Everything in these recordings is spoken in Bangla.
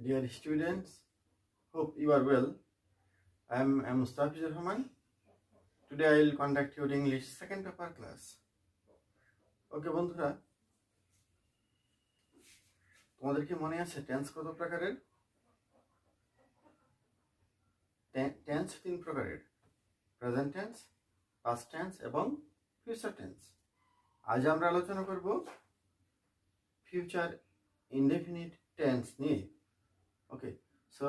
Dear students, hope you are well. I am Mustafizur Rahman. Today I will conduct your English second paper class. ওকে বন্ধুরা, তোমাদের কি মনে আছে টেন্স কত প্রকারের? টেন্স তিন প্রকারের: প্রেজেন্ট টেন্স, পাস্ট টেন্স এবং ফিউচার টেন্স। আজ আমরা আলোচনা করব ফিউচার ইনডেফিনিট টেন্স নিয়ে। ওকে, so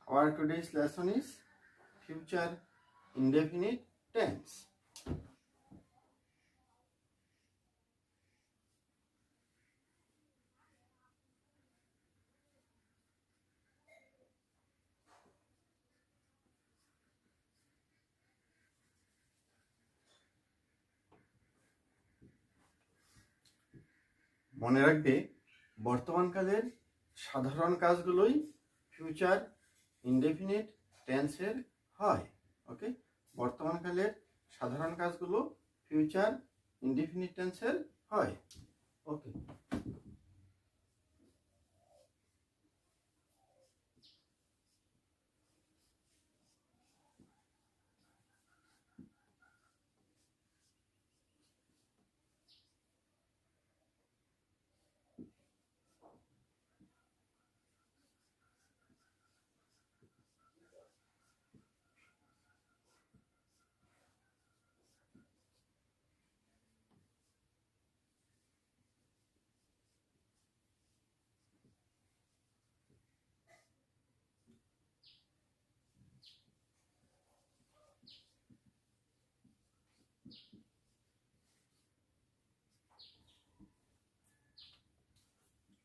our today's lesson is future indefinite tense. মনে রাখবে, বর্তমানকালের সাধারণ কাজগুলোই ফিউচার ইনডেফিনিট টেন্সের হয়। ওকে, বর্তমানকালের সাধারণ কাজগুলো ফিউচার ইনডেফিনিট টেন্সের হয়। ওকে,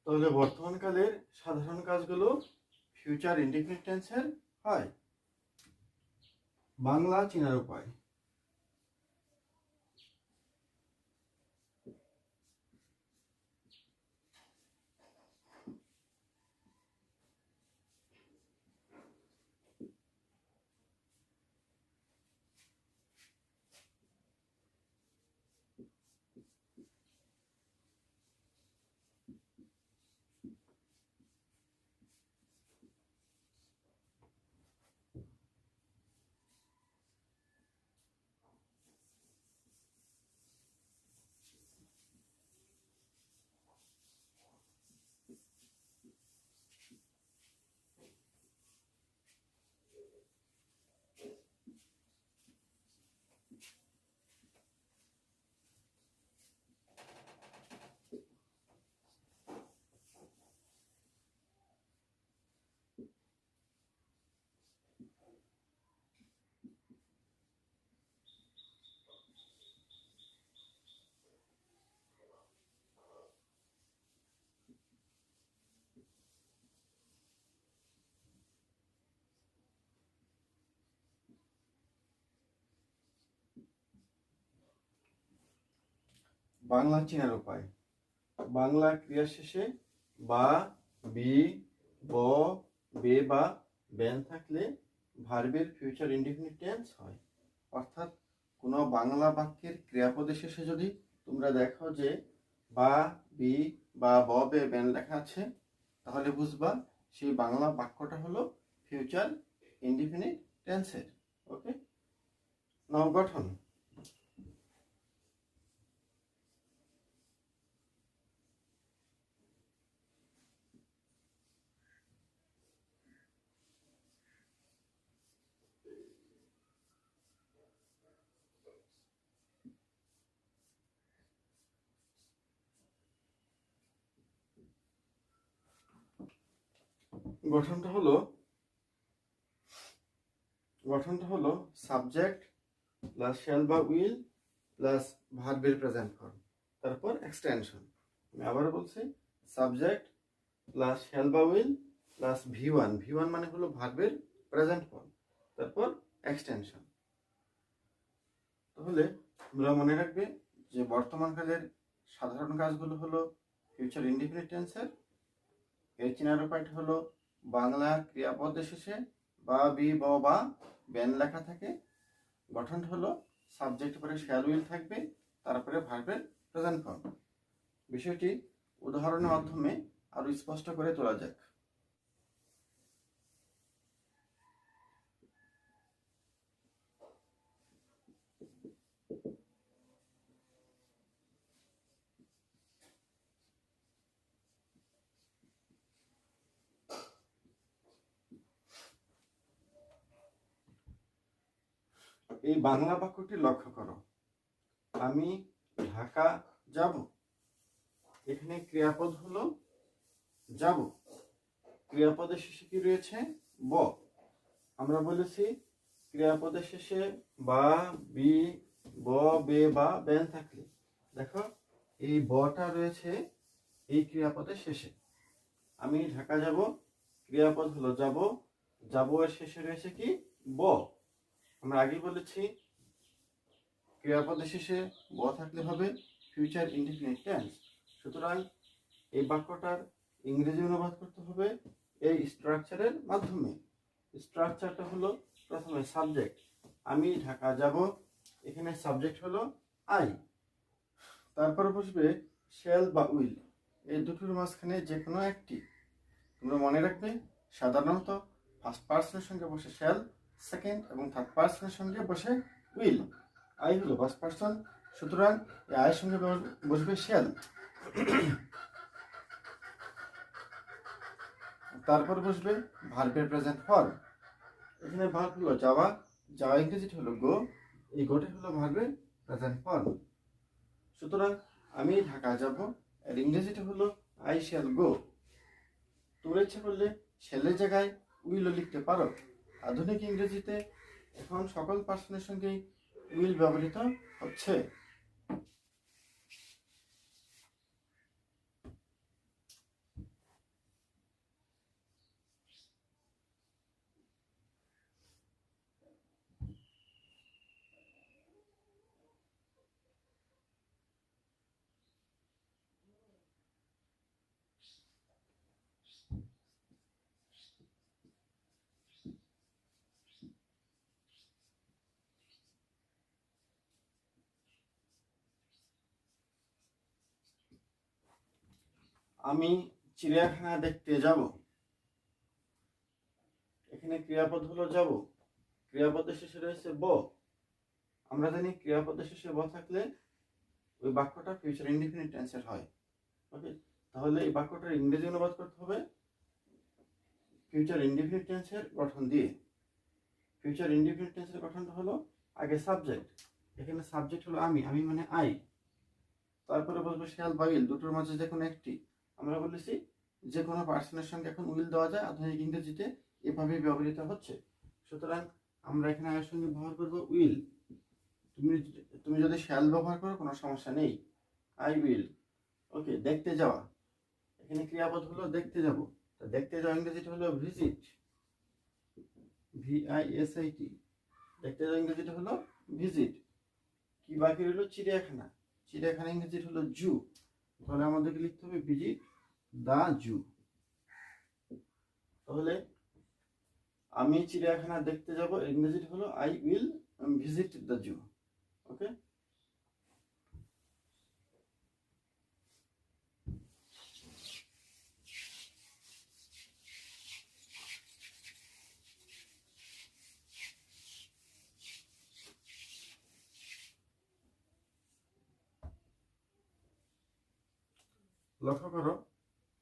তাহলে বর্তমানকালের সাধারণ কাজগুলো ফিউচার ইনডেফিনিট টেন্সের হয়। বাংলা চেনার উপায়: বাংলা চেনার উপায়: বাংলা ক্রিয়া শেষে বা, বি, ব, বে বা বেন থাকলে ভার্বের ফিউচার ইনডেফিনিট টেন্স হয়। অর্থাৎ কোনো বাংলা বাক্যের ক্রিয়াপদের শেষে যদি তোমরা দেখো যে বা, বি বা ব, বে, বেন লেখা আছে, তাহলে বুঝবা সেই বাংলা বাক্যটা হলো ফিউচার ইনডেফিনিট টেন্সের। ওকে, নাও গঠন: গঠনটা হলো সাবজেক্ট প্লাস শ্যাল বা উইল প্লাস ভার্বের প্রেজেন্ট ফর্ম, তারপর এক্সটেনশন। আমি আবার বলছি, সাবজেক্ট প্লাস শ্যাল বা উইল প্লাস ভি ওয়ান মানে হলো ভার্বের প্রেজেন্ট ফর্ম, তারপর এক্সটেনশন। তাহলে তোমরা মনে রাখবে যে বর্তমানকালের সাধারণ কাজগুলো হলো ফিউচার ইনডেফিনিট টেন্সের। এর চেনার উপায়টা হলো বাংলা ক্রিয়াপদের শেষে বা, বি, ব বা বেন লেখা থাকে। গঠনটা হলো সাবজেক্ট পরে শ্যাল উইল থাকবে, তারপরে ভার্বের প্রেজেন্ট ফর্ম। বিষয়টি উদাহরণের মাধ্যমে আরো স্পষ্ট করে তোলা যাক। এই বাংলা বাক্যটি লক্ষ্য করো, আমি ঢাকা যাব, এখানে ক্রিয়াপদ হলো যাব, ক্রিয়াপদের শেষে কি রয়েছে? ব। আমরা বলেছি ক্রিয়াপদের শেষে বা, বি, ব, বে বা বেন থাকলে, দেখো এই বটা রয়েছে এই ক্রিয়াপদের শেষে। আমি ঢাকা যাব, ক্রিয়াপদ হলো যাব, যাব এর শেষে রয়েছে কি? ব। আমরা আগে বলেছি ক্রিয়াপদের শেষে ব থাকলে হবে ফিউচার ইনডিফিনিট টেন্স। সুতরাং এই বাক্যটার ইংরেজি অনুবাদ করতে হবে এই স্ট্রাকচারের মাধ্যমে। স্ট্রাকচারটা হলো প্রথমে সাবজেক্ট, আমি ঢাকা যাব, এখানে সাবজেক্ট হলো আই, তারপর বসবে শ্যাল বা উইল, এই দুটোর মাঝখানে যে কোনো একটি। তোমরা মনে রাখবে সাধারণত ফার্স্ট পার্সনের সঙ্গে বসে শ্যাল, সেকেন্ড এবং থার্ড পার্সনের সঙ্গে বসে উইল। আই হলো ফার্স্ট পার্সন, সুতরাং এই আয়ের সঙ্গে বসবে শ্যাল। তারপর বসবে ভার্বের প্রেজেন্ট ফর্ম, এখানে ভার্ব হলো যাওয়া, যাওয়া ইংরেজিটা হলো গো, এই গোটা হলো ভার্বের প্রেজেন্ট ফর্ম। সুতরাং আমি ঢাকা যাব, এর ইংরেজিটা হলো আই শ্যাল গো। তোমরা ইচ্ছা করলে শ্যালের জায়গায় উইলও লিখতে পারো। আধুনিক ইংরেজিতে এখন সকল পার্সনের সঙ্গেই উইল ব্যবহৃত হচ্ছে। আমি চিড়িয়াখানা দেখতে যাব, এখানে ক্রিয়াপদ হলো যাব, ক্রিয়াপদের শেষে রয়েছে ব। আমরা জানি ক্রিয়াপদের শেষে ব থাকলে ওই বাক্যটা ফিউচার ইনডিফিনিট টেন্সের হয়। ওকে, তাহলে এই বাক্যটার ইংরেজি অনুবাদ করতে হবে ফিউচার ইনডিফিনিট টেন্সের গঠন দিয়ে। ফিউচার ইনডিফিনিট টেন্সের গঠনটা হলো আগে সাবজেক্ট, এখানে সাবজেক্ট হলো আমি, আমি মানে আই, তারপরে বলবো শ্যাল বা উইল, দুটোর মাঝে যে কোনো একটি। আমরা বলেছি যে কোনো পার্সনের সঙ্গে এখন উইল দেওয়া যায়, আধুনিক ইংরেজিতে এভাবেই ব্যবহৃত হচ্ছে। সুতরাং আমরা এখানে আয়ের সঙ্গে ব্যবহার করবো উইল। তুমি যদি শ্যাল ব্যবহার করো কোনো সমস্যা নেই, আই উইল। ওকে, দেখতে যাওয়া, এখানে ক্রিয়াপদ হলো দেখতে যাব, দেখতে যাওয়া ইংরেজিটা হলো ভিজিট, VISIT, দেখতে যাওয়া ইংরেজিটা হলো ভিজিট। কি বাকি রইল? চিড়িয়াখানা, চিড়িয়াখানা ইংরেজিটা হলো জু, তাহলে আমাদেরকে লিখতে হবে ভিজিট দা জু। তাহলে আমি চিড়িয়াখানা দেখতে যাব, ইংরেজিটা হলো I will visit the zoo. Okay, লক্ষ্য করো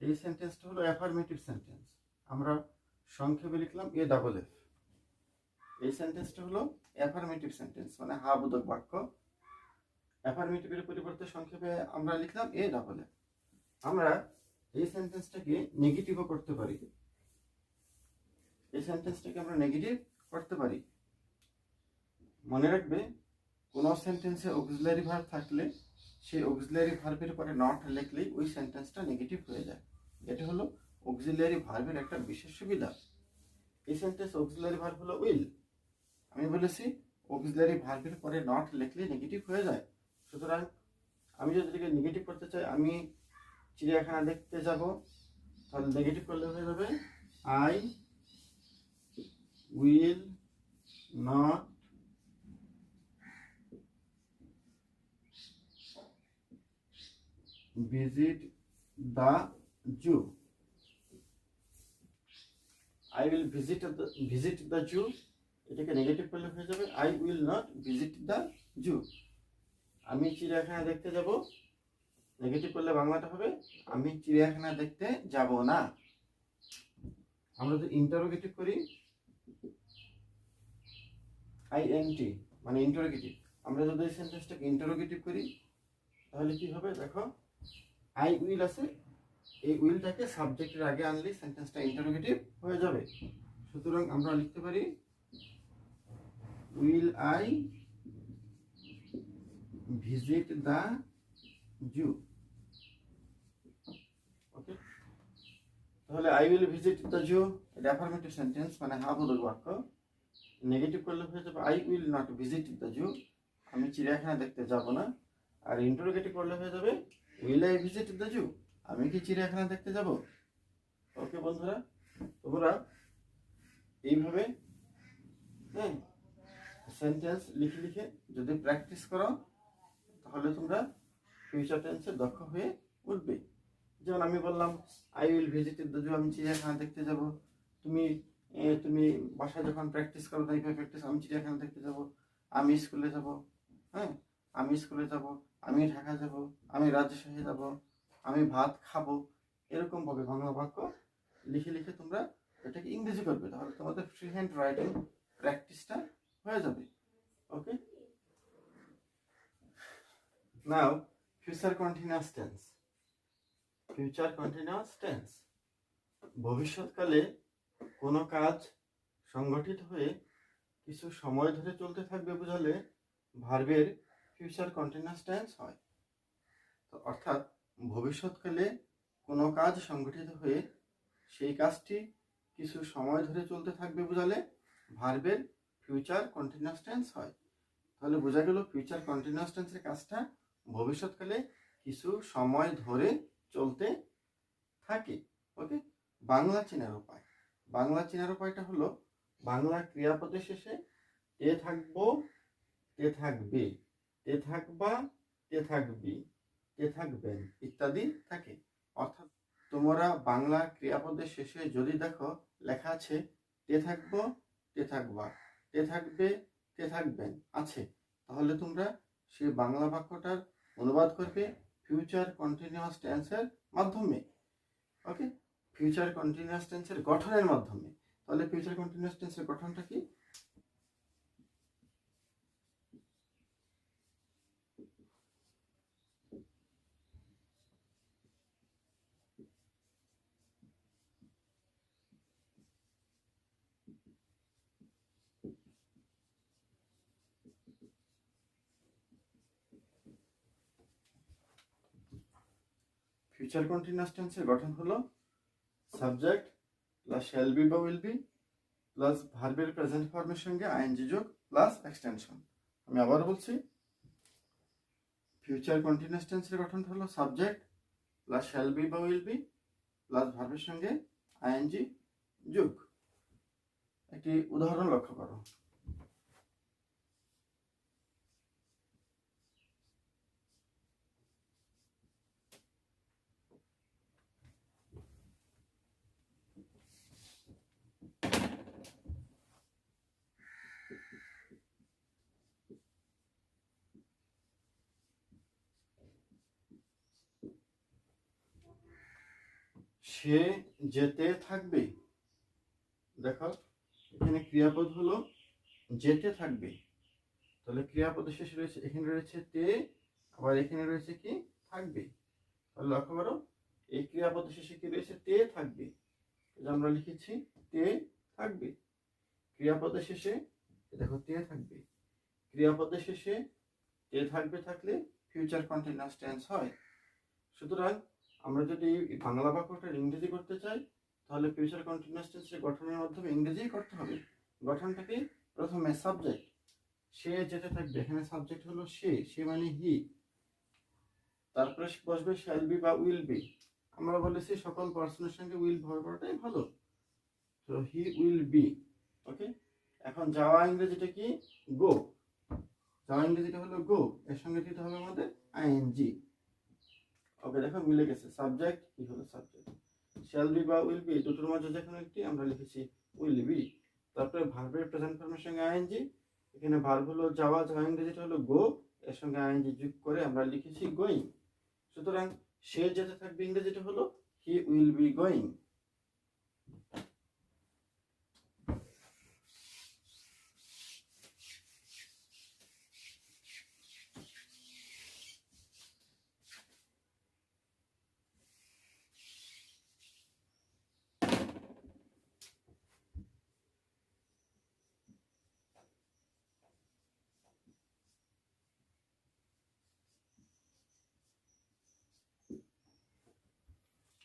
এই সেন্টেন্সটা হলো অ্যাফার্মেটিভ সেন্টেন্স, আমরা সংক্ষেপে লিখলাম AFF। এই সেন্টেন্সটা হলো অ্যাফার্মেটিভ সেন্টেন্স, মানে হা বোধক বাক্য। অ্যাফার্মেটিভের পরিবর্তে সংক্ষেপে আমরা লিখলাম AFF। আমরা এই সেন্টেন্সটাকে নেগেটিভও করতে পারি, এই সেন্টেন্সটাকে আমরা নেগেটিভ করতে পারি। মনে রাখবে কোনো সেন্টেন্সে অক্সিলারি ভার্ব থাকলে সেই অক্সিলারি ভার্বের পরে নট লিখলেই ওই সেন্টেন্সটা নেগেটিভ হয়ে যায়। এটা হলো অক্সিলারি ভার্বের একটা বিশেষ সুবিধা। এই সেন্টেন্স অক্সিলারি ভার্ব হলো উইল, আমি বলেছি অক্সিলারি ভার্বের পরে নট লিখলেই নেগেটিভ হয়ে যায়। সুতরাং আমি যদি এটাকে নেগেটিভ করতে চাই, আমি চিড়িয়াখানা দেখতে যাব, তাহলে নেগেটিভ করলে হয়ে যাবে I will not visit the zoo. I will visit the zoo, এটাকে নেগেটিভ করলে হয়ে যাবে I will not visit the zoo। আমি চিড়িয়াখানা দেখতে যাব, নেগেটিভ করলে বাংলাটা হবে আমি চিড়িয়াখানা দেখতে যাব না। আমরা যদি ইন্টারোগেটিভ করি INT, মানে ইন্টারোগেটিভ। আমরা যদি এই সেন্টেন্সটাকে ইন্টারোগেটিভ করি তাহলে কি হবে দেখো, আই উইল আছে, এই উইলটাকে সাবজেক্টের আগে আনলে সেন্টেন্সটা ইন্টারোগেটিভ হয়ে যাবে। সুতরাং আমরা লিখতে পারি will I visit the zoo. Okay, তাহলে I will visit the zoo এটা অ্যাফার্মেটিভ সেন্টেন্স, মানে হ্যাঁ বোধক বাক্য। নেগেটিভ করলে হয়ে যাবে I will not visit the zoo, আমি চিড়িয়াখানা দেখতে যাব না। আর ইন্টারোগেটিভ করলে হয়ে যাবে will I visit the zoo, আমি কি চিড়িয়াখানা দেখতে যাব। ওকে বন্ধুরা, তোমরা এইভাবে হ্যাঁ সেন্টেন্স লিখে লিখে যদি প্র্যাকটিস করো তাহলে তোমরা ফিউচার টেন্সে দক্ষ হয়ে উঠবে। যেমন আমি বললাম I will visit the zoo, আমি চিড়িয়াখানা দেখতে যাব। তুমি তুমি বাসায় যখন প্র্যাকটিস করো তাই প্র্যাকটিস, আমি চিড়িয়াখানা দেখতে যাব, আমি স্কুলে যাব, হ্যাঁ আমি স্কুলে যাব, আমি ঢাকা যাব, আমি রাজশাহী যাব, আমি ভাত খাবো। এরকম ভাবে বাংলা বাক্য লিখে লিখে তোমরা এটাকে ইংরেজি করবে, তাহলে তোমাদের ফ্রি হ্যান্ড রাইটিং প্র্যাকটিসটা হয়ে যাবে। Okay, now future continuous tense. Future continuous tense ভবিষ্যৎকালে কোনো কাজ সংগঠিত হয়ে কিছু সময় ধরে চলতে থাকবে বোঝালে ভার্বের ফিউচার কন্টিনিউয়াস টেন্স হয়। তো অর্থাৎ ভবিষ্যৎকালে কোনো কাজ সংগঠিত হয়ে সেই কাজটি কিছু সময় ধরে চলতে থাকবে বোঝালে ভার্বের ফিউচার কন্টিনিউয়াস টেন্স হয়। তাহলে বোঝা গেল ফিউচার কন্টিনিউয়াস টেন্সের কাজটা ভবিষ্যৎকালে কিছু সময় ধরে চলতে থাকে। ওকে, বাংলা চেনার উপায়। বাংলা চেনার উপায়টা হলো বাংলা ক্রিয়াপদের শেষে তে থাকবো, তে থাকবে, তে থাকবা, তে থাকবি, তে থাকবেন ইত্যাদি থাকে। অর্থাৎ তোমরা বাংলা ক্রিয়াপদের শেষে যদি দেখো লেখা আছে তে থাকবো, তে থাকবা, তে থাকবে, তে থাকবেন আছে, তাহলে তোমরা সেই বাংলা বাক্যটার অনুবাদ করবে ফিউচার কন্টিনিউয়াস টেন্সের মাধ্যমে। ওকে, ফিউচার কন্টিনিউয়াস টেন্সের গঠনের মাধ্যমে। তাহলে ফিউচার কন্টিনিউয়াস টেন্সের গঠনটা কি? ফিউচার কন্টিনিউয়াস টেন্সের গঠন হলো সাবজেক্ট প্লাস শ্যাল বি বা উইল বি প্লাস ভার্বের প্রেজেন্ট ফর্মের সঙ্গে আইএনজি যোগ প্লাস এক্সটেনশন। আমি আবার বলছি, ফিউচার কন্টিনিউয়াস টেন্সের গঠন হলো সাবজেক্ট প্লাস শ্যাল বি বা উইল বি প্লাস ভার্বের সঙ্গে আইএনজি যোগ। একটি উদাহরণ লক্ষ্য করো। সে যেতে থাকবে। দেখো এখানে ক্রিয়াপদ হলো যেতে থাকবে, তাহলে ক্রিয়াপদের শেষে রয়েছে, এখানে রয়েছে তে, আবার এখানে রয়েছে কি থাকবে। তাহলে লক্ষ্য করো এই ক্রিয়াপদের শেষে কি রয়েছে তে থাকবে, আমরা লিখেছি তে থাকবে। ক্রিয়াপদের শেষে দেখো তে থাকবে, ক্রিয়াপদের শেষে তে থাকবে থাকলে ফিউচার কন্টিনিউয়াস টেন্স হয়। সুতরাং আমরা যদি বাংলা বাক্যটার ইংরেজি করতে চাই তাহলে ফিউচার কন্টিনিউয়াস টেন্সের গঠনের মাধ্যমে ইংরেজি করতে হবে। গঠনটাকে প্রথমে সাবজেক্ট, সে যেতে থাকবে, এখানে সাবজেক্ট হলো সে, সে মানে হি, তারপরে বসবে শ্যাল বি বা উইল বি। আমরা বলেছি সকল পার্সনের সঙ্গে উইল ব্যবহার করাটাই ভালো, তো হি উইল বি। ওকে, এখন যাওয়া ইংরেজিটা কি গো, যাওয়া ইংরেজিটা হলো গো, এর সঙ্গে দিতে হবে আমাদের আইএনজি। ওকে, দেখো মিলে গেছে, সাবজেক্ট কি হলো সাবজেক্ট, শ্যাল বি বা উইল বি দুটোর মাঝে যে কোনো একটি আমরা লিখেছি উইল বি। তারপরে ভার্বের প্রেজেন্ট ফর্মের সঙ্গে আইএনজি, এখানে ভার্ব হলো যাওয়া, যাওয়া ইংরেজিটা হলো গো, এর সঙ্গে আইএনজি যোগ করে আমরা লিখেছি গোয়িং। সুতরাং সে যেতে থাকবে ইংরেজিটা হলো হি উইল বি গোয়িং।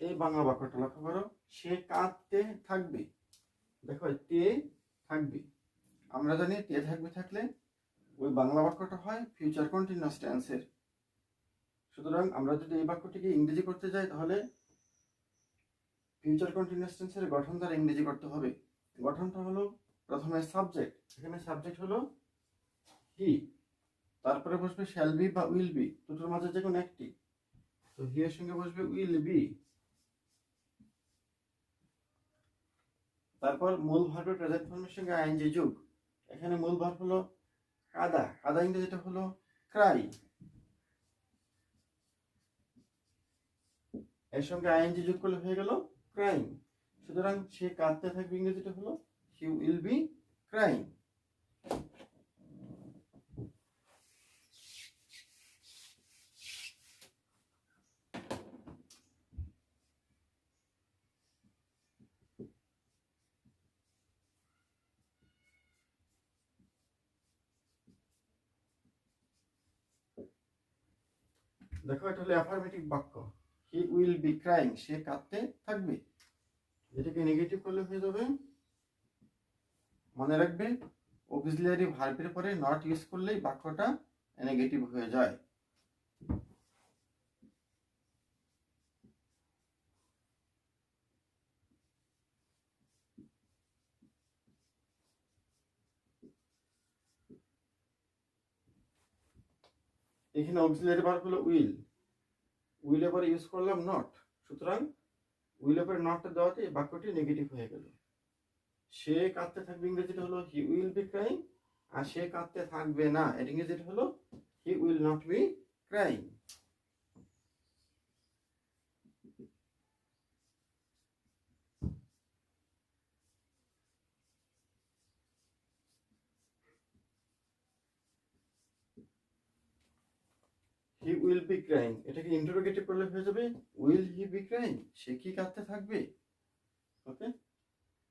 এই বাংলা বাক্যটা লক্ষ্য করো, সে কাঁদতে থাকবে। দেখো তে থাকবে, আমরা জানি তে থাকবে থাকলে ওই বাংলা বাক্যটা হয় ফিউচার কন্টিনিউয়াস টেন্সের। সুতরাং আমরা যদি এই বাক্যটিকে ইংরেজি করতে যাই তাহলে ফিউচার কন্টিনিউয়াস টেন্সের গঠন দ্বারা ইংরেজি করতে হবে। গঠনটা হলো প্রথমে সাবজেক্ট, এখানে সাবজেক্ট হলো হি, তারপরে বসবে শ্যাল বি বা উইল বি, দুটোর মাঝে যে কোনো একটি। তো হি এর সঙ্গে বসবে উইল বি, তারপর মূল ভার্বের প্রেজেন্ট ফর্মের সঙ্গে আইএনজি যোগ। এখানে মূল ভার্ব হলো কাদা, কাদা ইংরেজিটা হলো ক্রাই, এর সঙ্গে আইএনজি যোগ করলে হয়ে গেল ক্রাইং। সুতরাং সে কাঁদতে থাকবে ইংরেজিটা হলো হি উইল বি ক্রাইং। দেখো এটা হলো অ্যাফার্মেটিভ বাক্য, হি উইল বি ক্রাইং, সে কাঁদতে থাকবে। এটাকে নেগেটিভ করলে হয়ে যাবে, মনে রাখবে অক্সিলিয়ারি ভার্বের পরে নট ইউজ করলেই বাক্যটা নেগেটিভ হয়ে যায়। এখানে অক্সিলিয়ারি ভার্ব হলো উইল, উইল এর পরে ইউজ করলাম নট, সুতরাং উইল এর পরে নটটা দেওয়াতে এই বাক্যটি নেগেটিভ হয়ে গেল। সে কাঁদতে থাকবে ইংরেজিটা হলো হি উইল বি ক্রাইং, আর সে কাঁদতে থাকবে না এর ইংরেজিটা হলো he will not be crying. He will be crying, এটাকে ইন্টারোগেটিভ করলে হয়ে যাবে উইল হি বি ক্রাইং, সে কি কাঁদতে থাকবে। ওকে,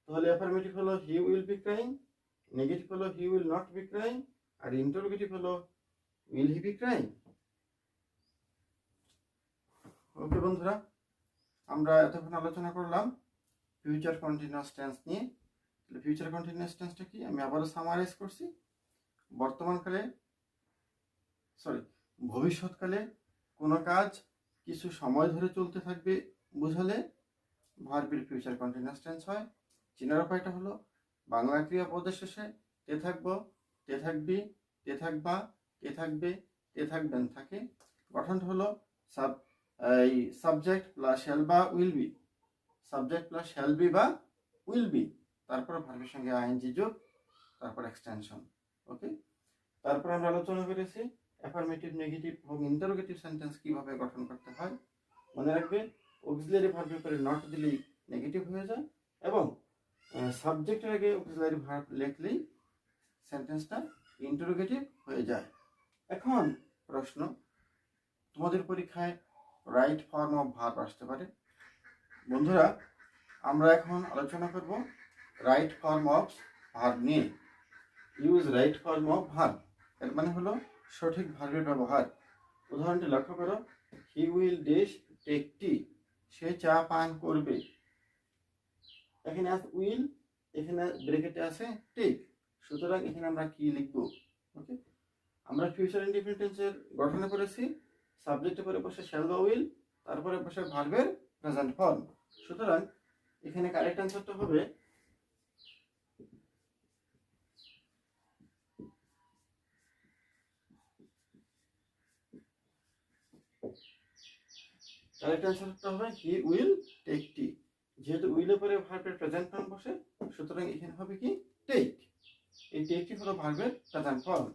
তাহলে অ্যাফার্মেটিভ হলো he will be crying, negative হলো he will not be crying, আর ইন্টারোগেটিভ হলো will he be crying. Okay বন্ধুরা, আমরা এতক্ষণ আলোচনা করলাম ফিউচার কন্টিনিউয়াস টেন্স নিয়ে। তাহলে ফিউচার কন্টিনিউয়াস টেন্সটা কি আমি আবারও সামারাইজ করছি। বর্তমানকালে ভবিষ্যৎকালে কোনো কাজ কিছু সময় ধরে চলতে থাকবে বুঝালে ভার্বের ফিউচার কন্টিনিউয়াস টেন্স হয়। চেনার উপায়টা হলো বাংলা ক্রিয়াপদের শেষে তে থাকবো, তে থাকবি, তে থাকবা, তে থাকবে, তে থাকবেন থাকে। গঠনটা হলো সাবজেক্ট প্লাস শ্যাল বা will B, subject plus shall be বা উইল বি, তারপর ভার্বের সঙ্গে আইএনজি যোগ, তারপর এক্সটেনশন। ওকে, তারপর আমরা আলোচনা করেছি অ্যাফার্মেটিভ, নেগেটিভ এবং ইন্টারোগেটিভ সেন্টেন্স কিভাবে গঠন করতে হয়। মনে রাখবে অক্সিলারি ভার্বের পরে নট দিলেই নেগেটিভ হয়ে যায়, এবং সাবজেক্টের আগে অক্সিলারি ভার্ব লিখলেই সেন্টেন্সটা ইন্টারোগেটিভ হয়ে যায়। এখন প্রশ্ন, তোমাদের পরীক্ষায় রাইট ফর্ম অফ ভার্ব আসতে পারে। বন্ধুরা, আমরা এখন আলোচনা করব রাইট ফর্ম অফ ভার্ব নিয়ে। Use right form of verb, এর মানে হলো সঠিক ভার্বের ব্যবহার। উদাহরণটি লক্ষ্য করো, he will dash take tea, সে চা পান করবে। এখানে আছে উইল, এখানে ব্র্যাকেটে আছে টেক, সুতরাং এখানে আমরা কি লিখব। ওকে, আমরা ফিউচার ইনডিফিনিট টেন্সের গঠনে পড়েছি সাবজেক্টের পরে বসে শ্যাল বা উইল, তারপরে বসে ভার্বের প্রেজেন্ট ফর্ম। সুতরাং এখানে কারেক্ট অ্যান্সারটা হবে হি উইল টেক টি। যেহেতু উইলের পরে ভার্বের প্রেজেন্ট ফর্ম বসে, সুতরাং এখানে হবে কি টেক। এই টেকটি হলো ভার্বের প্রেজেন্ট ফর্ম।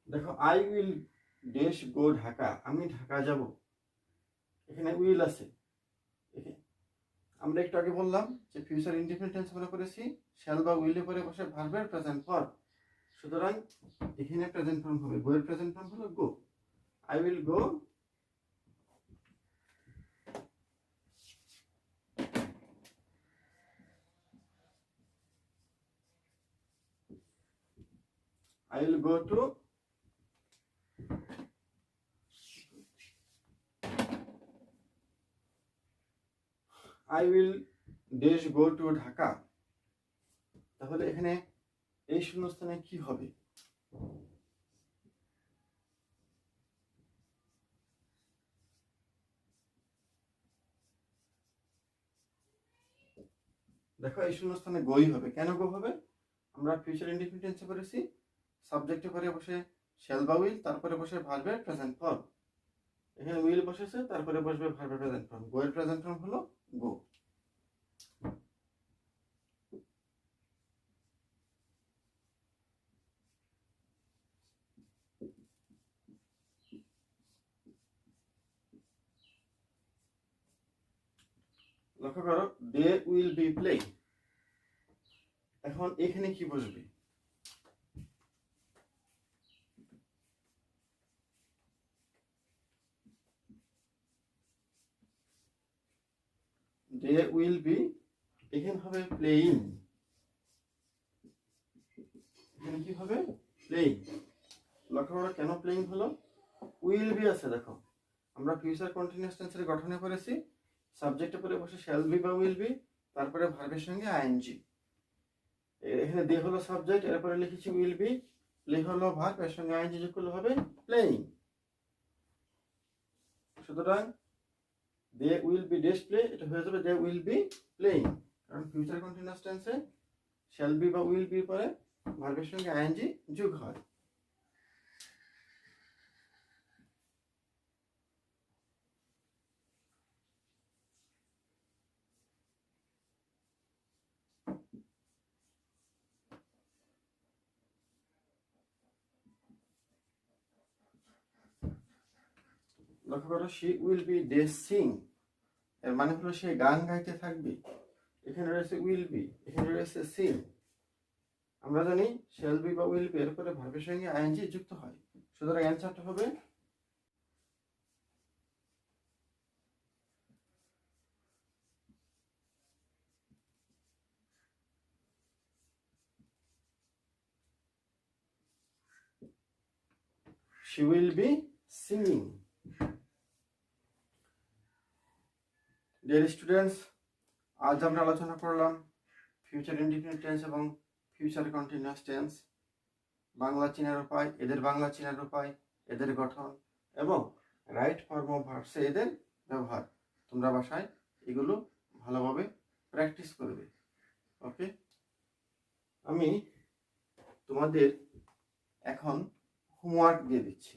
দেখো, I will dash go Dhaka, আমি ঢাকা যাব। এখানে উইল আছে। আমরা একটু আগে বললাম যে ফিউচার ইনডিফিনিট টেন্স মনে করেছি শ্যাল বা উইলের পরে বসে ভার্বের প্রেজেন্ট ফর্ম, সুতরাং এখানে প্রেজেন্ট ফর্ম হবে, গো এর প্রেজেন্ট ফর্ম হলো গো। I will go to I will dash go to Dhaka. তাহলে এখানে এই শূন্যস্থানে কি হবে? দেখো এই শূন্যস্থানে গোই হবে। কেন গো হবে? আমরা ফিউচার ইনডিফিনিট টেন্সে করেছি সাবজেক্টে পরে বসে শ্যাল বা উইল, তারপরে বসে ভার্বের প্রেজেন্ট ফর্ম। এখানে উইল বসেছে, তারপরে বসবে ভার্বের প্রেজেন্ট ফর্ম। গো এর প্রেজেন্ট ফর্ম হলো গো। লক্ষ্য করো, দে উইল বি প্লেইং। এখন এখানে কি বসবে? দে উইল বি, এখানে হবে প্লেইং। এখানে কি হবে? প্লেইং। লক্ষ্য করো কেন প্লেইং হলো? উইল বি আছে, দেখো আমরা ফিউচার কন্টিনিউয়াস টেন্সের গঠনে করেছি সাবজেক্টে পরে বসে শ্যাল বি বা উইল বি, তারপরে ভার্বের সঙ্গে আইএনজি। এখানে দে হলো সাবজেক্ট, এরপরে লিখেছি উইল বি, প্লে হলো ভার্ব, এর সঙ্গে আইএনজি যোগ করলে হবে প্লেইং। সুতরাং they will be dash play, এটা হয়ে যাবে দে উইল বি প্লেইং। কারণ ফিউচার কন্টিনিউয়াস টেন্সে শ্যাল বি বা উইল বি পরে ভার্বের সঙ্গে আইএনজি যোগ হয়। লক্ষ্য করো, শি উইল বি ড্যাশিং, এর মানে হলো সে গান গাইতে থাকবে। এখানে রয়েছে উইল বি, এখানে রয়েছে সিং। আমরা জানি শ্যাল বি বা উইল বি এরপরে ভার্বের সঙ্গে আইএনজি যুক্ত হয়। সুতরাং অ্যান্সারটা হবে she will be singing. Dear students, আজ আমরা আলোচনা করলাম ফিউচার ইনডিফিনিট টেন্স এবং ফিউচার কন্টিনিউয়াস টেন্স, বাংলা চেনার উপায়, এদের বাংলা চেনার উপায়, এদের গঠন এবং রাইট ফর্ম অফ ভার্বসে এদের ব্যবহার। তোমরা বাসায় এগুলো ভালোভাবে প্র্যাকটিস করবে। ওকে, আমি তোমাদের এখন হোমওয়ার্ক দিয়ে দিচ্ছি।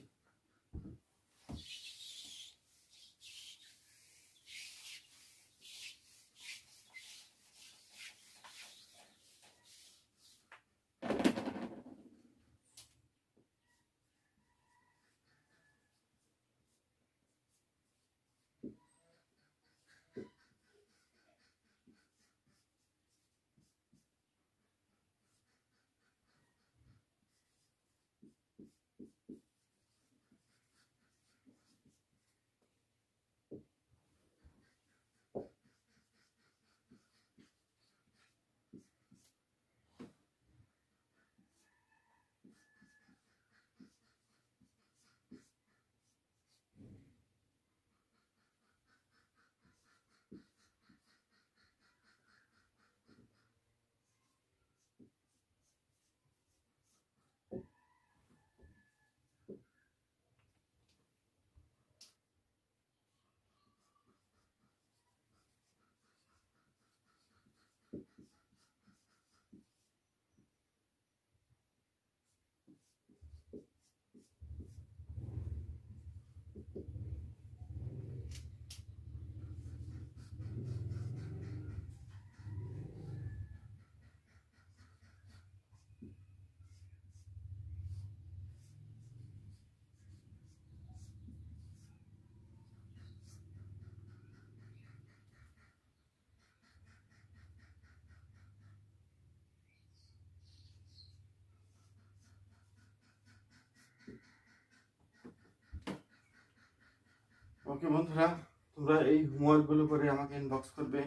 ওকে বন্ধুরা, তোমরা এই হোমওয়ার্কগুলো করে আমাকে ইনবক্স করবে।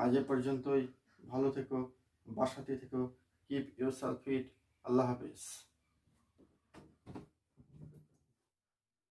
আজ এ পর্যন্তই। ভালো থেকো, বাসাতে থেকো, কিপ ইউরসেলফ ফিট। আল্লাহ হাফিজ।